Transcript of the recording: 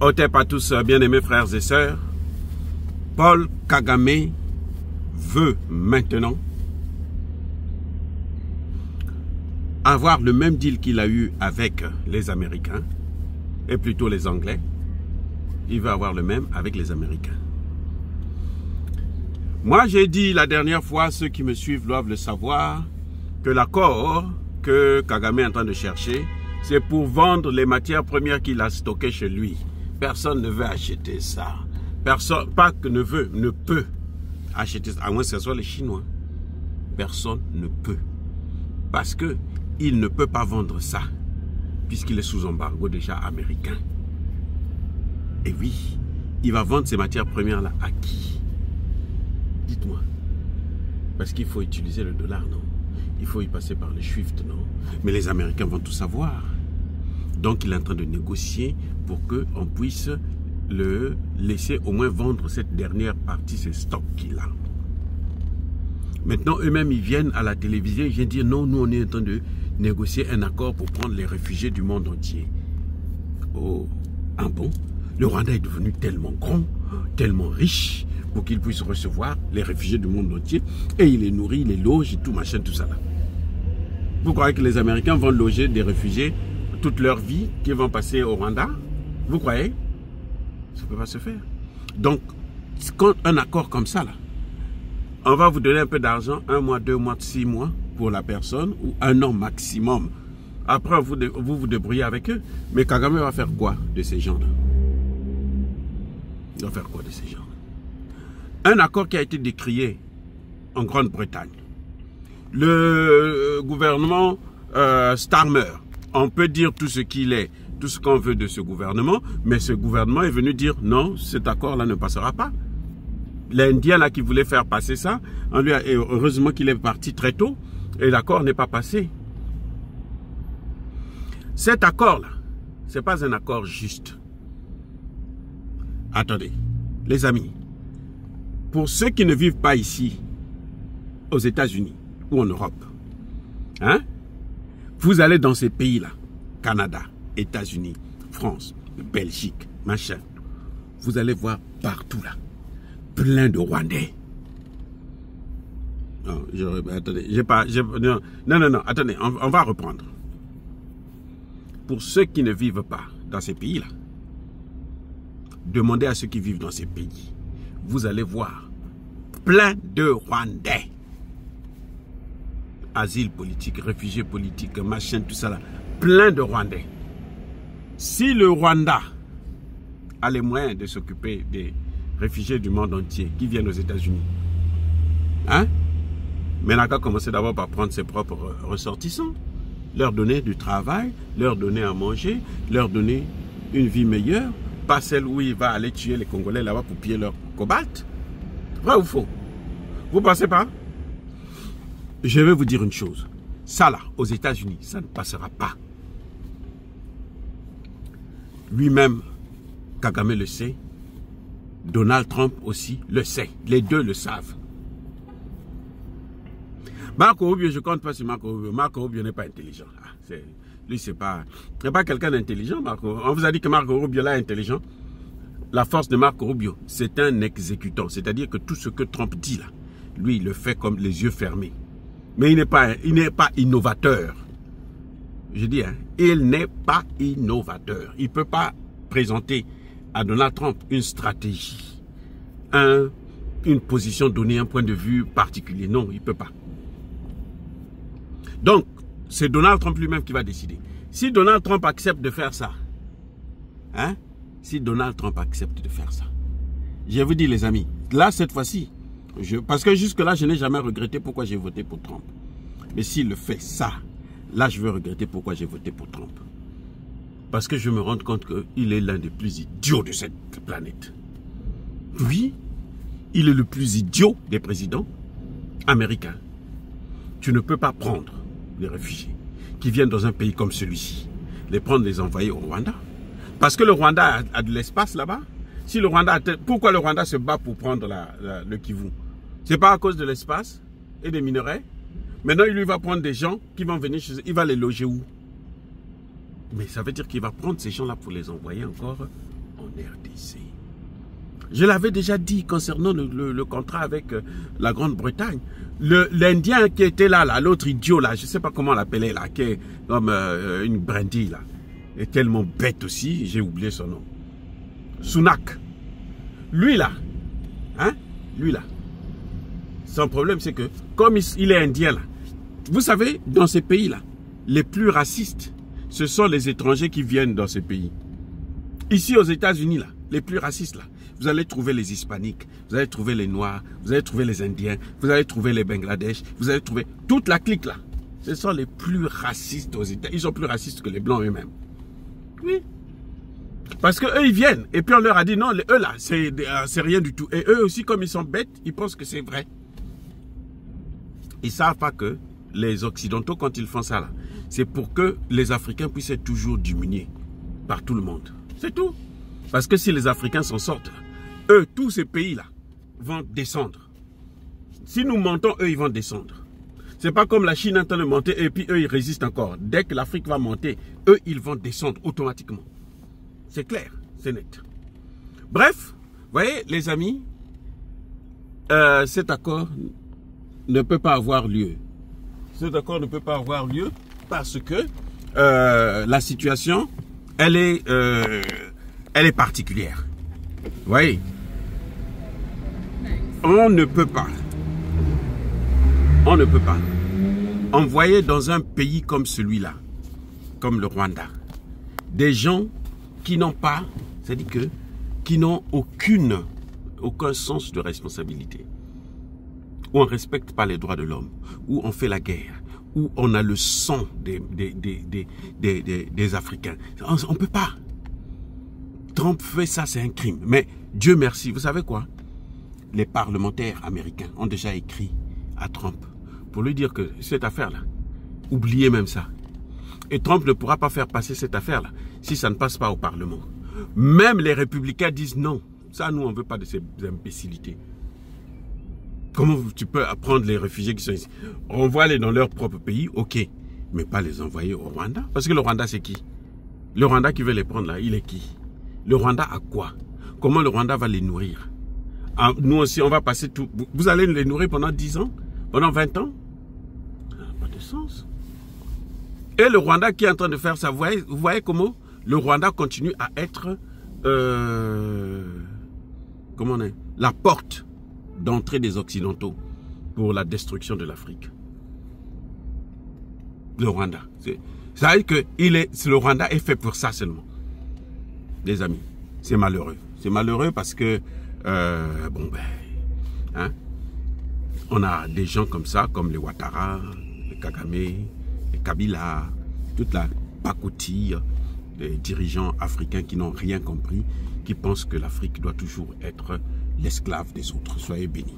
Otep à tous, bien-aimés frères et sœurs. Paul Kagame veut maintenant avoir le même deal qu'il a eu avec les Américains, et plutôt les Anglais. Il veut avoir le même avec les Américains. Moi, j'ai dit la dernière fois, ceux qui me suivent doivent le savoir, que l'accord que Kagame est en train de chercher, c'est pour vendre les matières premières qu'il a stockées chez lui. Personne ne veut acheter ça. Personne, pas que ne veut, ne peut acheter ça, à moins que ce soit les Chinois. Personne ne peut. Parce que il ne peut pas vendre ça, puisqu'il est sous embargo déjà américain. Et oui, il va vendre ces matières premières-là à qui? Dites-moi. Parce qu'il faut utiliser le dollar, non? Il faut y passer par le SWIFT, non? Mais les Américains vont tout savoir. Donc il est en train de négocier pour qu'on puisse le laisser au moins vendre cette dernière partie, ces stocks qu'il a. Maintenant, eux-mêmes, ils viennent à la télévision, ils viennent dire non, nous on est en train de négocier un accord pour prendre les réfugiés du monde entier. Oh, ah bon? Le Rwanda est devenu tellement grand, tellement riche, pour qu'il puisse recevoir les réfugiés du monde entier, et il les nourrit, il les loge, et tout machin, tout ça là. Vous croyez que les Américains vont loger des réfugiés toute leur vie, qu'ils vont passer au Rwanda? Vous croyez? Ça ne peut pas se faire. Donc, quand un accord comme ça là, on va vous donner un peu d'argent, 1 mois, 2 mois, 6 mois pour la personne, ou 1 an maximum. Après, vous vous débrouillez avec eux. Mais Kagame va faire quoi de ces gens-là? Il va faire quoi de ces gens-là? Un accord qui a été décrié en Grande-Bretagne. Le gouvernement Starmer, on peut dire tout ce qu'il est, tout ce qu'on veut de ce gouvernement, mais ce gouvernement est venu dire non, cet accord-là ne passera pas. L'Indien là qui voulait faire passer ça, on lui a, heureusement qu'il est parti très tôt, et l'accord n'est pas passé. Cet accord-là, ce n'est pas un accord juste. Attendez, les amis, pour ceux qui ne vivent pas ici, aux États-Unis ou en Europe, hein, vous allez dans ces pays-là, Canada, États-Unis, France, Belgique, machin, vous allez voir partout là, plein de Rwandais. Non, attendez, non, attendez, on va reprendre. Pour ceux qui ne vivent pas dans ces pays-là, demandez à ceux qui vivent dans ces pays, vous allez voir plein de Rwandais. Asile politique, réfugiés politiques, machin, tout ça là, plein de Rwandais. Si le Rwanda a les moyens de s'occuper des réfugiés du monde entier qui viennent aux États-Unis, hein, mais n'a qu'à commencer d'abord par prendre ses propres ressortissants, leur donner du travail, leur donner à manger, leur donner une vie meilleure, pas celle où il va aller tuer les Congolais là-bas pour piller leur cobalt. Vrai ou faux? Vous pensez pas? Je vais vous dire une chose. Ça là, aux États-Unis, ça ne passera pas. Lui-même, Kagame le sait. Donald Trump aussi le sait. Les deux le savent. Marco Rubio, je ne compte pas sur Marco Rubio. Marco Rubio n'est pas intelligent. Lui, c'est pas quelqu'un d'intelligent, Marco. On vous a dit que Marco Rubio là est intelligent. La force de Marco Rubio, c'est un exécutant. C'est-à-dire que tout ce que Trump dit là, lui, il le fait comme les yeux fermés. Mais il n'est pas innovateur. Je dis, hein, il n'est pas innovateur. Il ne peut pas présenter à Donald Trump une stratégie, une position donnée, un point de vue particulier. Non, il ne peut pas. Donc, c'est Donald Trump lui-même qui va décider. Si Donald Trump accepte de faire ça, hein, si Donald Trump accepte de faire ça, je vous dis les amis, là cette fois-ci, parce que jusque-là, je n'ai jamais regretté pourquoi j'ai voté pour Trump. Mais s'il le fait ça, là, je vais regretter pourquoi j'ai voté pour Trump. Parce que je me rends compte qu'il est l'un des plus idiots de cette planète. Oui, il est le plus idiot des présidents américains. Tu ne peux pas prendre les réfugiés qui viennent dans un pays comme celui-ci, les prendre, les envoyer au Rwanda. Parce que le Rwanda a de l'espace là-bas. Si le Rwanda pourquoi le Rwanda se bat pour prendre le Kivu? C'est pas à cause de l'espace et des minerais. Maintenant, il lui va prendre des gens qui vont venir chez eux. Il va les loger où? Mais ça veut dire qu'il va prendre ces gens-là pour les envoyer encore en RDC. Je l'avais déjà dit concernant le contrat avec la Grande-Bretagne. L'Indien qui était là, l'autre idiot là, je ne sais pas comment on l'appelait là, qui est comme une brindille là, est tellement bête aussi, j'ai oublié son nom. Sunak. Lui là, hein, lui là. Son problème c'est que, comme il est indien là, vous savez, dans ces pays là, les plus racistes, ce sont les étrangers qui viennent dans ces pays. Ici aux États-Unis là, les plus racistes là, vous allez trouver les hispaniques, vous allez trouver les noirs, vous allez trouver les indiens, vous allez trouver les Bangladesh, vous allez trouver toute la clique là. Ce sont les plus racistes aux États-Unis. Ils sont plus racistes que les blancs eux-mêmes. Oui. Parce qu'eux ils viennent et puis on leur a dit non, eux là, c'est rien du tout. Et eux aussi comme ils sont bêtes, ils pensent que c'est vrai. Ils ne savent pas que les Occidentaux quand ils font ça là, c'est pour que les Africains puissent être toujours diminués par tout le monde. C'est tout. Parce que si les Africains s'en sortent, eux, tous ces pays-là, vont descendre. Si nous montons, eux, ils vont descendre. C'est pas comme la Chine est en train de monter et puis eux, ils résistent encore. Dès que l'Afrique va monter, eux, ils vont descendre automatiquement. C'est clair, c'est net. Bref, vous voyez, les amis, cet accord ne peut pas avoir lieu. Cet accord ne peut pas avoir lieu parce que la situation, elle est particulière. Vous voyez, on ne peut pas envoyer dans un pays comme celui-là, comme le Rwanda, des gens qui n'ont pas, c'est-à-dire qui n'ont aucun sens de responsabilité, où on ne respecte pas les droits de l'homme, où on fait la guerre, où on a le sang des Africains. On ne peut pas. Trump fait ça, c'est un crime. Mais Dieu merci, vous savez quoi? Les parlementaires américains ont déjà écrit à Trump pour lui dire que cette affaire-là, oubliez même ça. Et Trump ne pourra pas faire passer cette affaire-là si ça ne passe pas au Parlement. Même les républicains disent non. Ça, nous, on ne veut pas de ces imbécilités. Comment tu peux prendre les réfugiés qui sont ici? Envoie-les dans leur propre pays, ok. Mais pas les envoyer au Rwanda. Parce que le Rwanda, c'est qui? Le Rwanda qui veut les prendre là, il est qui? Le Rwanda a quoi? Comment le Rwanda va les nourrir? Nous aussi, on va passer tout... Vous allez les nourrir pendant 10 ans? Pendant 20 ans? Ça n'a pas de sens. Et le Rwanda qui est en train de faire ça, vous voyez comment le Rwanda continue à être... comment on est? La porte d'entrée des Occidentaux pour la destruction de l'Afrique. Le Rwanda. Ça veut dire que le Rwanda est fait pour ça seulement. Les amis, c'est malheureux. C'est malheureux parce que, on a des gens comme ça, comme les Ouattara, les Kagame, les Kabila, toute la pacotille des dirigeants africains qui n'ont rien compris, qui pensent que l'Afrique doit toujours être l'esclave des autres. Soyez bénis.